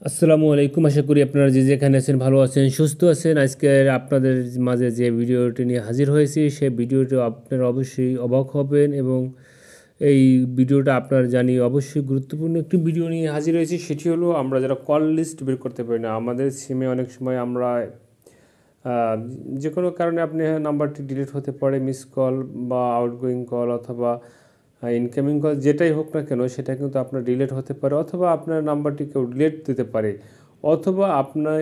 আসসালামু আলাইকুম। আশা করি আপনারা যে যেখানে আছেন ভালো আছেন, সুস্থ আছেন। আজকে আপনাদের মাঝে যে ভিডিওটি নিয়ে হাজির হয়েছি সেই ভিডিওটি আপনারা অবশ্যই অবাক হবেন এবং এই ভিডিওটা আপনার জানি অবশ্যই গুরুত্বপূর্ণ একটি ভিডিও নিয়ে হাজির হয়েছি। সেটি হলো আমরা যারা কল লিস্ট বের করতে পারি না, আমাদের সিমে অনেক সময় আমরা যে কোনো কারণে আপনি নাম্বারটি ডিলিট হতে পারে, মিস কল বা আউটগোয়িং কল অথবা ইনকামিং কল যেটাই হোক না কেন সেটা কিন্তু আপনার ডিলিট হতে পারে, অথবা আপনার নাম্বারটি কেউ ডিলিট দিতে পারে, অথবা আপনার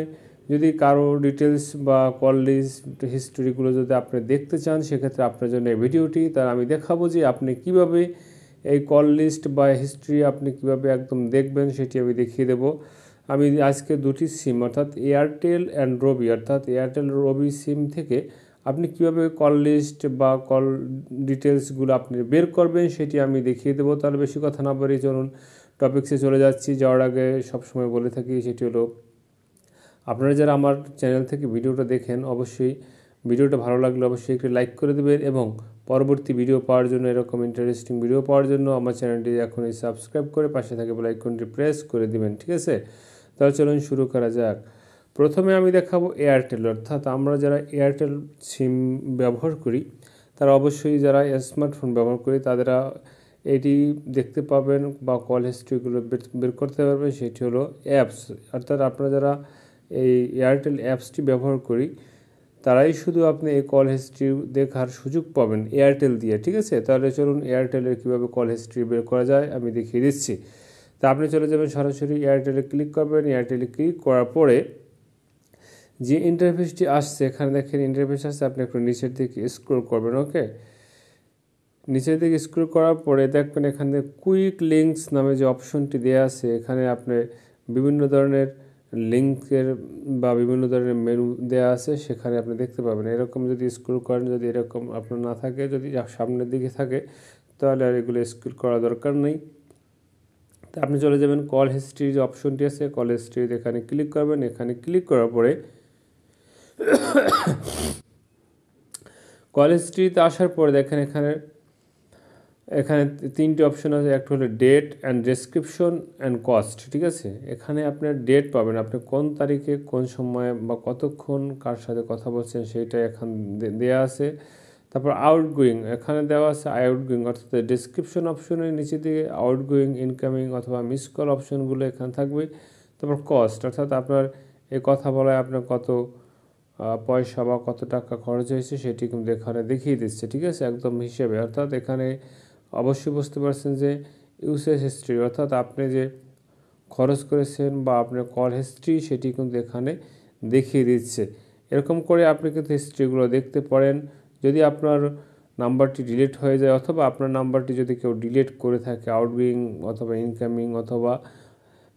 যদি কারো ডিটেলস বা কল লিস্ট হিস্টোরিগুলো যদি আপনি দেখতে চান সেক্ষেত্রে আপনার জন্য এই ভিডিওটি। তার আমি দেখাবো যে আপনি কিভাবে এই কল লিস্ট বা হিস্ট্রি আপনি কিভাবে একদম দেখবেন সেটি আমি দেখিয়ে দেবো। আমি আজকে দুটি সিম অর্থাৎ এয়ারটেল অ্যান্ড রবি অর্থাৎ এয়ারটেল রবি সিম থেকে আপনি কীভাবে কল লিস্ট বা কল ডিটেলসগুলো আপনি বের করবেন সেটি আমি দেখিয়ে দেবো। তাহলে বেশি কথা না বলে চলুন টপিক্সে চলে যাচ্ছি। যাওয়ার আগে সবসময় বলে থাকি সেটি হলো, আপনারা যারা আমার চ্যানেল থেকে ভিডিওটা দেখেন অবশ্যই ভিডিওটা ভালো লাগলে অবশ্যই একটু লাইক করে দেবেন এবং পরবর্তী ভিডিও পাওয়ার জন্য, এরকম ইন্টারেস্টিং ভিডিও পাওয়ার জন্য আমার চ্যানেলটি এখনই সাবস্ক্রাইব করে পাশে থাকে বেল আইকনটি প্রেস করে দিবেন। ঠিক আছে, তাহলে চলুন শুরু করা যাক। প্রথমে আমি দেখাবো এয়ারটেল, অর্থাৎ আমরা যারা এয়ারটেল সিম ব্যবহার করি তারা অবশ্যই, যারা স্মার্টফোন ব্যবহার করি তারা এটি দেখতে পাবেন বা কল হিস্ট্রিগুলো বের করতে পারবেন। সেটি হলো অ্যাপস, অর্থাৎ আপনারা যারা এই এয়ারটেল অ্যাপসটি ব্যবহার করি তারাই শুধু আপনি এই কল হিস্ট্রি দেখার সুযোগ পাবেন এয়ারটেল দিয়ে। ঠিক আছে, তাহলে চলুন এয়ারটেলের কীভাবে কল হিস্ট্রি বের করা যায় আমি দেখিয়ে দিচ্ছি। তা আপনি চলে যাবেন সরাসরি এয়ারটেলে ক্লিক করবেন। এয়ারটেলে ক্লিক করার পরে যে ইন্টারফেসটি আসছে, এখানে দেখেন ইন্টারফেস আসছে, আপনি একটু নিচের দিকে স্ক্রল করবেন। ওকে, নিচের দিকে স্ক্রল করার পরে দেখবেন এখানে কুইক লিঙ্কস নামে যে অপশনটি দেওয়া আছে, এখানে আপনি বিভিন্ন ধরনের লিঙ্কের বা বিভিন্ন ধরনের মেনু দেওয়া আছে, সেখানে আপনি দেখতে পাবেন। এরকম যদি স্ক্রল করেন, যদি এরকম আপনার না থাকে, যদি সামনের দিকে থাকে তাহলে আর এগুলো স্ক্রল করা দরকার নেই। তা আপনি চলে যাবেন কল হিস্ট্রি যে অপশনটি আছে, কল হিস্ট্রি এখানে ক্লিক করবেন। এখানে ক্লিক করার পরে কল হিস্ট্রিতে আসার পরে দেখেন এখানে এখানে তিনটি অপশন আছে। একটা হলো date and description and cost. ঠিক আছে, এখানে আপনার ডেট পাবেন, আপনি কোন তারিখে কোন সময়ে বা কতক্ষণ কার সাথে কথা বলছেন সেইটা এখানে দেওয়া আছে। তারপর আউটগোয়িং এখানে দেওয়া আছে, আউটগোয়িং অর্থাৎ ডেসক্রিপশন অপশনের নিচে দিকে আউটগোয়িং, ইনকামিং অথবা মিস কল অপশনগুলো এখানে থাকবে। তারপর কস্ট অর্থাৎ আপনার এই কথা বলায় আপনার কত পয়সা বা কত টাকা খরচ হয়েছে সেটি কিন্তু এখানে দেখিয়ে দিচ্ছে। ঠিক আছে, একদম হিসেবে, অর্থাৎ এখানে অবশ্যই বুঝতে পারছেন যে ইউসেজ হিস্ট্রি অর্থাৎ আপনি যে খরচ করেছেন বা আপনার কল হিস্ট্রি সেটি কিন্তু এখানে দেখিয়ে দিচ্ছে। এরকম করে আপনি কিন্তু হিস্ট্রিগুলো দেখতে পারেন। যদি আপনার নাম্বারটি ডিলিট হয়ে যায় অথবা আপনার নাম্বারটি যদি কেউ ডিলিট করে থাকে, আউটগোয়িং অথবা ইনকামিং অথবা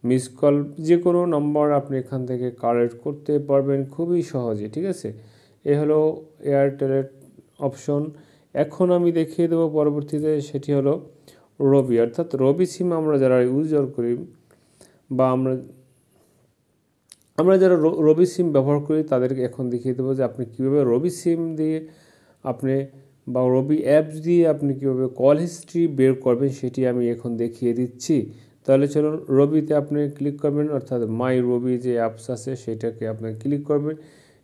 মিস কল যে কোনো নম্বর আপনি এখান থেকে কালেক্ট করতে পারবেন খুবই সহজে। ঠিক আছে, এ হলো এয়ারটেলের অপশন। এখন আমি দেখিয়ে দেবো পরবর্তীতে, সেটি হলো রবি, অর্থাৎ রবি সিম আমরা যারা ইউজার করি বা আমরা যারা রবি সিম ব্যবহার করি তাদেরকে এখন দেখিয়ে দেবো যে আপনি কীভাবে রবি সিম দিয়ে আপনি বা রবি অ্যাপস দিয়ে আপনি কীভাবে কল হিস্ট্রি বের করবেন সেটি আমি এখন দেখিয়ে দিচ্ছি। তাহলে চলুন রবিতে আপনি ক্লিক করবেন, অর্থাৎ মাই রবি যে অ্যাপস আছে সেটাকে আপনি ক্লিক করবেন।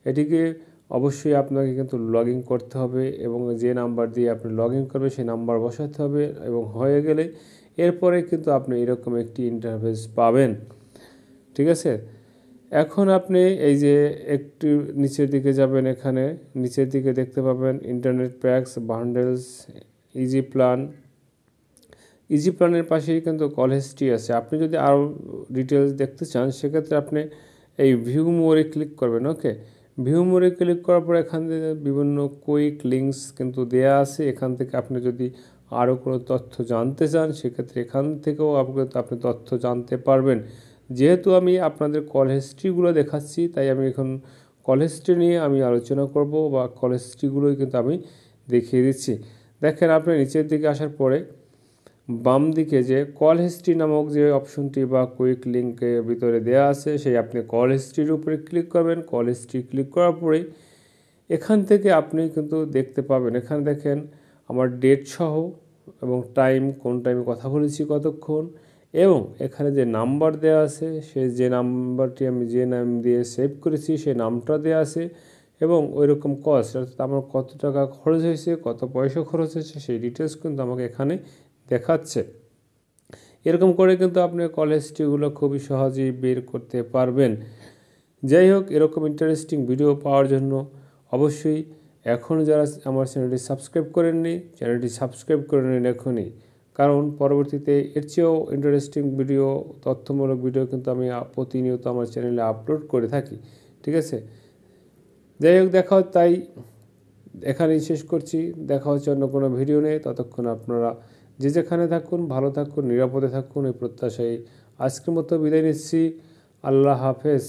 এটিকে অবশ্যই আপনাকে কিন্তু লগ ইন করতে হবে এবং যে নাম্বার দিয়ে আপনি লগ ইন করবেন সেই নাম্বার বসাতে হবে, এবং হয়ে গেলে এরপরে কিন্তু আপনি এরকম একটি ইন্টারফেস পাবেন। ঠিক আছে, এখন আপনি এই যে একটু নিচের দিকে যাবেন, এখানে নিচের দিকে দেখতে পাবেন internet packs, bundles, easy plan. Easy প্ল্যানের পাশেই কিন্তু কল হিস্ট্রি আছে। আপনি যদি আরও ডিটেলস দেখতে চান সেক্ষেত্রে আপনি এই ভিউ মোরে ক্লিক করবেন। ওকে, ভিউ মোরে ক্লিক করার পর এখান থেকে বিভিন্ন কুইক লিঙ্কস কিন্তু দেয়া আছে। এখান থেকে আপনি যদি আরও কোনো তথ্য জানতে চান সেক্ষেত্রে এখান থেকেও আপনি তথ্য জানতে পারবেন। যেহেতু আমি আপনাদের কল হিস্ট্রিগুলো দেখাচ্ছি তাই আমি এখন কল হিস্ট্রি নিয়ে আমি আলোচনা করব বা কল হিস্ট্রিগুলোই কিন্তু আমি দেখিয়ে দিচ্ছি। দেখেন আপনি নিচের দিকে আসার পরে বাম দিকে যে কল হিস্ট্রি নামক যে অপশনটি বা কুইক লিঙ্কের ভিতরে দেওয়া আছে সেই আপনি কল হিস্ট্রির উপরে ক্লিক করবেন। কল হিস্ট্রি ক্লিক করার পরেই এখান থেকে আপনি কিন্তু দেখতে পাবেন, এখানে দেখেন আমার ডেট সহ এবং টাইম, কোন টাইমে কথা বলেছি কতক্ষণ, এবং এখানে যে নাম্বার দেওয়া আছে সে যে নাম্বারটি আমি যে নাম দিয়ে সেভ করেছি সেই নামটা দেওয়া আছে এবং ওই রকম কস্ট অর্থাৎ আমার কত টাকা খরচ হয়েছে, কত পয়সা খরচ হয়েছে সেই ডিটেলস কিন্তু আমাকে এখানে দেখাচ্ছে। এরকম করে কিন্তু আপনি কল হিস্ট্রিগুলো খুবই সহজেই বের করতে পারবেন। যাই হোক, এরকম ইন্টারেস্টিং ভিডিও পাওয়ার জন্য অবশ্যই এখনও যারা আমার চ্যানেলটি সাবস্ক্রাইব করেননি, চ্যানেলটি সাবস্ক্রাইব করে নিন এখনই, কারণ পরবর্তীতে এর চেয়েও ইন্টারেস্টিং ভিডিও, তথ্যমূলক ভিডিও কিন্তু আমি প্রতিনিয়ত আমার চ্যানেলে আপলোড করে থাকি। ঠিক আছে, যাই হোক, তাই এখানেই শেষ করছি। দেখা হচ্ছে অন্য কোনো ভিডিও নেই। ততক্ষণ আপনারা যে যেখানে থাকুন ভালো থাকুন, নিরাপদে থাকুন, এই প্রত্যাশায় আজকের মতো বিদায় নিচ্ছি। আল্লাহ হাফেজ।